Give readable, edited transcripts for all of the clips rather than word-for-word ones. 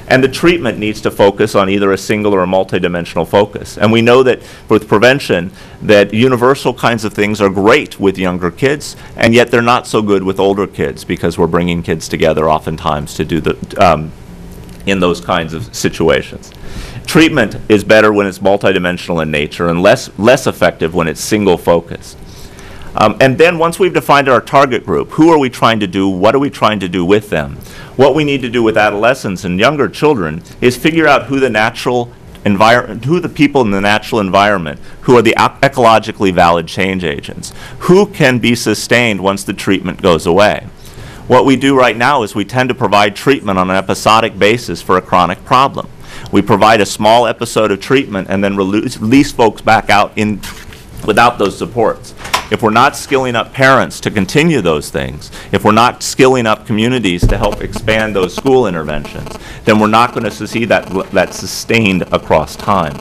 And the treatment needs to focus on either a single or a multidimensional focus. And we know that with prevention, that universal kinds of things are great with younger kids, and yet they're not so good with older kids, because we're bringing kids together oftentimes to do the, in those kinds of situations. Treatment is better when it's multidimensional in nature, and less effective when it's single focused. And then once we've defined our target group, who are we trying to do, what are we trying to do with them? What we need to do with adolescents and younger children is figure out who the natural environment, who the people in the natural environment, who are the ecologically valid change agents, who can be sustained once the treatment goes away. What we do right now is we tend to provide treatment on an episodic basis for a chronic problem. We provide a small episode of treatment and then release folks back out in without those supports. If we're not skilling up parents to continue those things, if we're not skilling up communities to help expand those school interventions, then we're not going to see that sustained across time.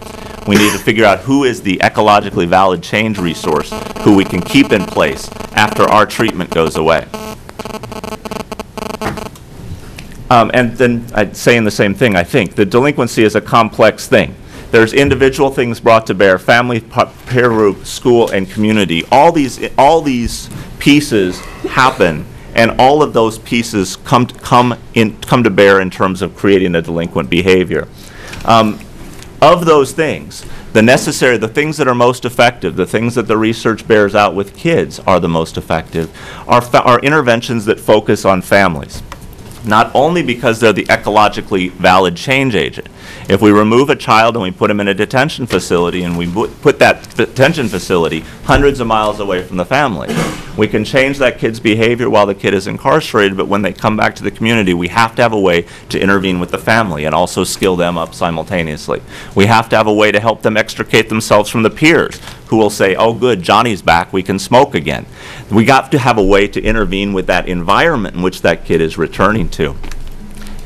We need to figure out who is the ecologically valid change resource who we can keep in place after our treatment goes away. And then I'd say the same thing, I think. The delinquency is a complex thing. There's individual things brought to bear, family, peer group, school, and community. All these pieces happen, and all of those pieces come to bear in terms of creating a delinquent behavior. Of those things, the things that are most effective, the things that the research bears out with kids are the most effective, are interventions that focus on families. Not only because they're the ecologically valid change agent. If we remove a child and we put him in a detention facility, and we put that detention facility hundreds of miles away from the family, we can change that kid's behavior while the kid is incarcerated, but when they come back to the community, we have to have a way to intervene with the family and also skill them up simultaneously. We have to have a way to help them extricate themselves from the peers who will say, oh good, Johnny's back, we can smoke again. We got to have a way to intervene with that environment in which that kid is returning to.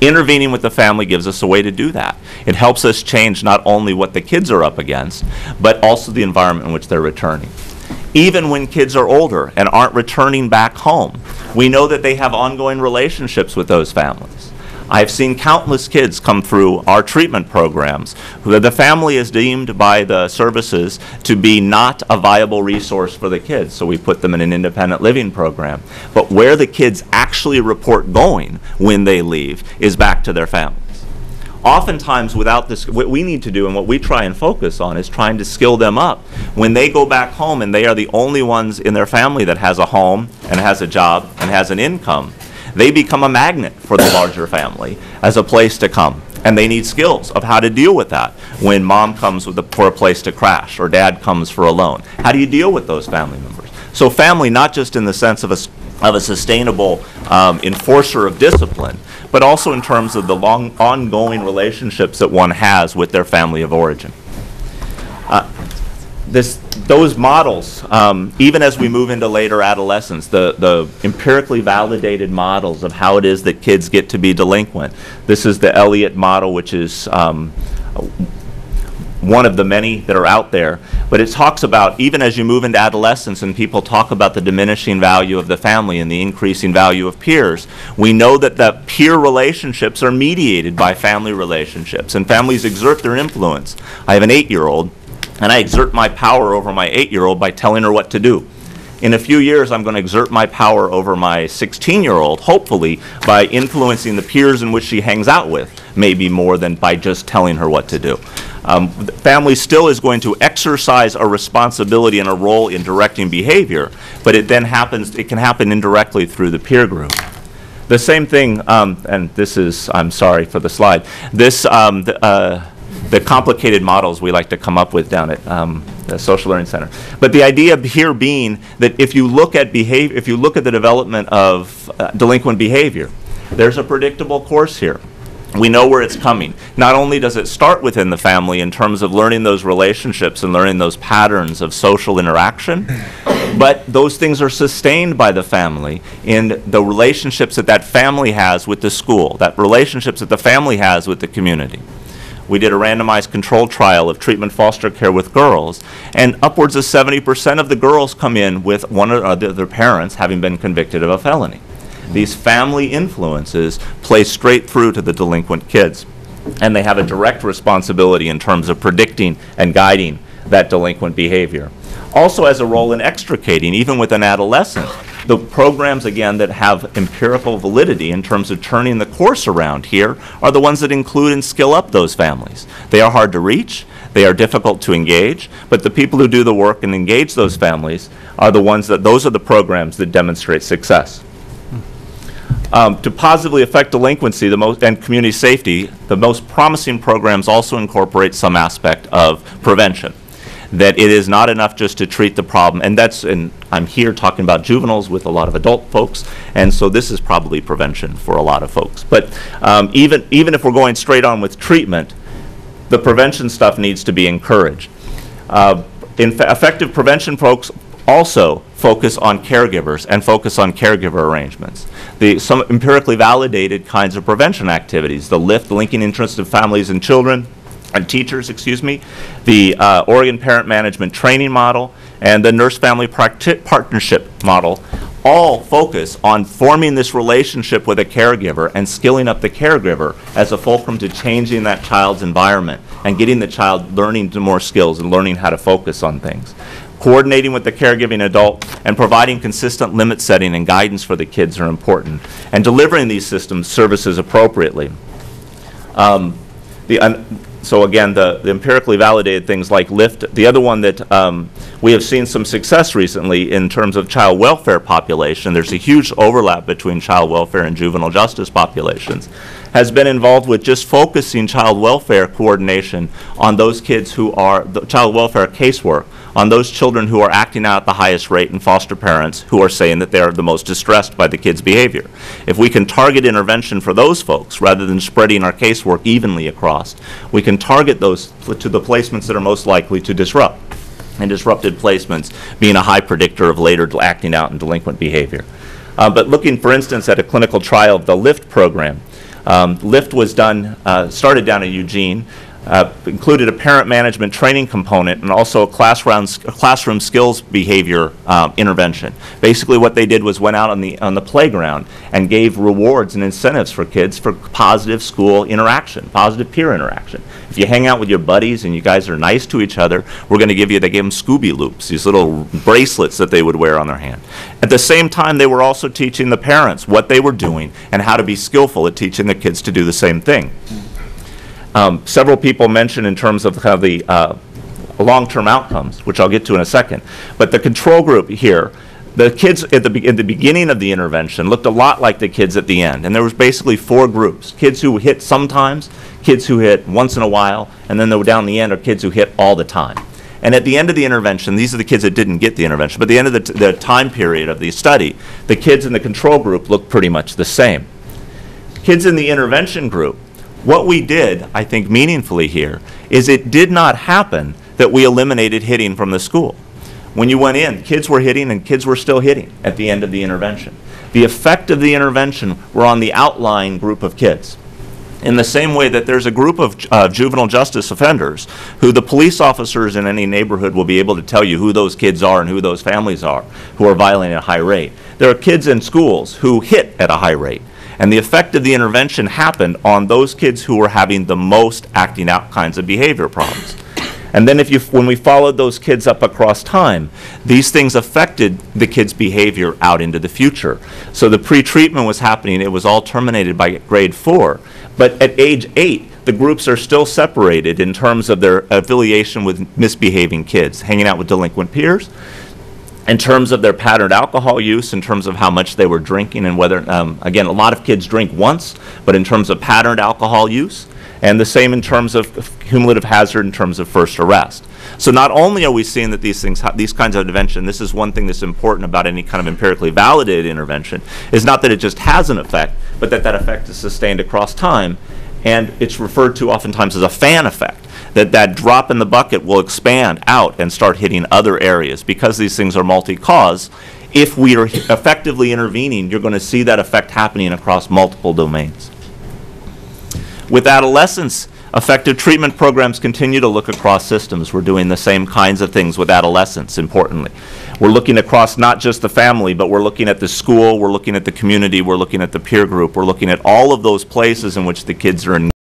Intervening with the family gives us a way to do that. It helps us change not only what the kids are up against, but also the environment in which they're returning. Even when kids are older and aren't returning back home, we know that they have ongoing relationships with those families. I've seen countless kids come through our treatment programs who the family is deemed by the services to be not a viable resource for the kids, so we put them in an independent living program. But where the kids actually report going when they leave is back to their families. Oftentimes without this, what we need to do and what we try and focus on is trying to skill them up. When they go back home and they are the only ones in their family that has a home and has a job and has an income, they become a magnet for the larger family as a place to come. And they need skills of how to deal with that when mom comes for a place to crash or dad comes for a loan. How do you deal with those family members? So family, not just in the sense of a sustainable enforcer of discipline, but also in terms of the long ongoing relationships that one has with their family of origin. Those models, even as we move into later adolescence, the empirically validated models of how it is that kids get to be delinquent. This is the Elliott model, which is one of the many that are out there. But it talks about, even as you move into adolescence and people talk about the diminishing value of the family and the increasing value of peers, we know that the peer relationships are mediated by family relationships, and families exert their influence. I have an 8-year-old, and I exert my power over my 8-year-old by telling her what to do. In a few years, I'm going to exert my power over my 16-year-old, hopefully, by influencing the peers in which she hangs out with, maybe more than by just telling her what to do. The family still is going to exercise a responsibility and a role in directing behavior, but it then can happen indirectly through the peer group. The same thing, and this is, I'm sorry for the slide, this, the complicated models we like to come up with down at the Social Learning Center. But the idea here being that if you look at the development of delinquent behavior, there's a predictable course here. We know where it's coming. Not only does it start within the family in terms of learning those relationships and learning those patterns of social interaction, but those things are sustained by the family in the relationships that that family has with the school, that relationships that the family has with the community. We did a randomized controlled trial of treatment foster care with girls, and upwards of 70% of the girls come in with one or their parents having been convicted of a felony. These family influences play straight through to the delinquent kids. and they have a direct responsibility in terms of predicting and guiding that delinquent behavior. Also has a role in extricating, even with an adolescent. The programs, again, that have empirical validity in terms of turning the course around here are the ones that include and skill up those families. They are hard to reach, they are difficult to engage, but the people who do the work and engage those families are the ones that, those are the programs that demonstrate success. To positively affect delinquency and community safety, the most promising programs also incorporate some aspect of prevention. That it is not enough just to treat the problem, and I'm here talking about juveniles with a lot of adult folks, and so this is probably prevention for a lot of folks. But even if we're going straight on with treatment, the prevention stuff needs to be encouraged. Effective prevention folks also focus on caregivers and focus on caregiver arrangements. Some empirically validated kinds of prevention activities, the LIFT, Linking Interest of Families and Children, and Teachers, excuse me, the Oregon Parent Management Training Model, and the Nurse Family Partnership Model, all focus on forming this relationship with a caregiver and skilling up the caregiver as a fulcrum to changing that child's environment and getting the child learning more skills and learning how to focus on things. Coordinating with the caregiving adult and providing consistent limit setting and guidance for the kids are important, and delivering these systems services appropriately. So again, the empirically validated things like LIFT. The other one that we have seen some success recently in terms of child welfare population, there's a huge overlap between child welfare and juvenile justice populations, has been involved with just focusing child welfare coordination on those kids who are, the child welfare casework, on those children who are acting out at the highest rate and foster parents who are saying that they are the most distressed by the kids' behavior. If we can target intervention for those folks rather than spreading our casework evenly across, we can target those to the placements that are most likely to disrupt, and disrupted placements being a high predictor of later acting out and delinquent behavior. But looking, for instance, at a clinical trial of the LIFT program, LIFT was started down in Eugene, included a parent management training component and also a classroom skills behavior intervention. Basically what they did was went out on the playground and gave rewards and incentives for kids for positive school interaction, positive peer interaction. If you hang out with your buddies and you guys are nice to each other, we're going to give you, they gave them Scooby Loops, these little bracelets that they would wear on their hand. At the same time, they were also teaching the parents what they were doing and how to be skillful at teaching the kids to do the same thing. Several people mentioned in terms of kind of the long-term outcomes, which I'll get to in a second. But the control group here, the kids at the beginning of the intervention looked a lot like the kids at the end. And there was basically 4 groups. Kids who hit sometimes, kids who hit once in a while, and then down the end are kids who hit all the time. And at the end of the intervention, these are the kids that didn't get the intervention, but at the end of the time period of the study, the kids in the control group looked pretty much the same. Kids in the intervention group, what we did, I think meaningfully here, is it did not happen that we eliminated hitting from the school. When you went in, kids were hitting and kids were still hitting at the end of the intervention. The effect of the intervention were on the outlying group of kids. In the same way that there's a group of juvenile justice offenders who the police officers in any neighborhood will be able to tell you who those kids are and who those families are who are violating at a high rate. There are kids in schools who hit at a high rate. And the effect of the intervention happened on those kids who were having the most acting out kinds of behavior problems. And then when we followed those kids up across time, these things affected the kids' behavior out into the future. So the pre-treatment was happening, it was all terminated by grade 4. But at age 8, the groups are still separated in terms of their affiliation with misbehaving kids, hanging out with delinquent peers, in terms of their patterned alcohol use, in terms of how much they were drinking and whether, again, a lot of kids drink once, but in terms of patterned alcohol use, and the same in terms of cumulative hazard in terms of first arrest. So not only are we seeing that these kinds of intervention, this is one thing that's important about any kind of empirically validated intervention, is not that it just has an effect, but that effect is sustained across time, and it's referred to oftentimes as a fan effect. That drop in the bucket will expand out and start hitting other areas. Because these things are multi-cause, if we are effectively intervening, you're going to see that effect happening across multiple domains. With adolescents, effective treatment programs continue to look across systems. We're doing the same kinds of things with adolescents, importantly. We're looking across not just the family, but we're looking at the school, we're looking at the community, we're looking at the peer group, we're looking at all of those places in which the kids are engaged.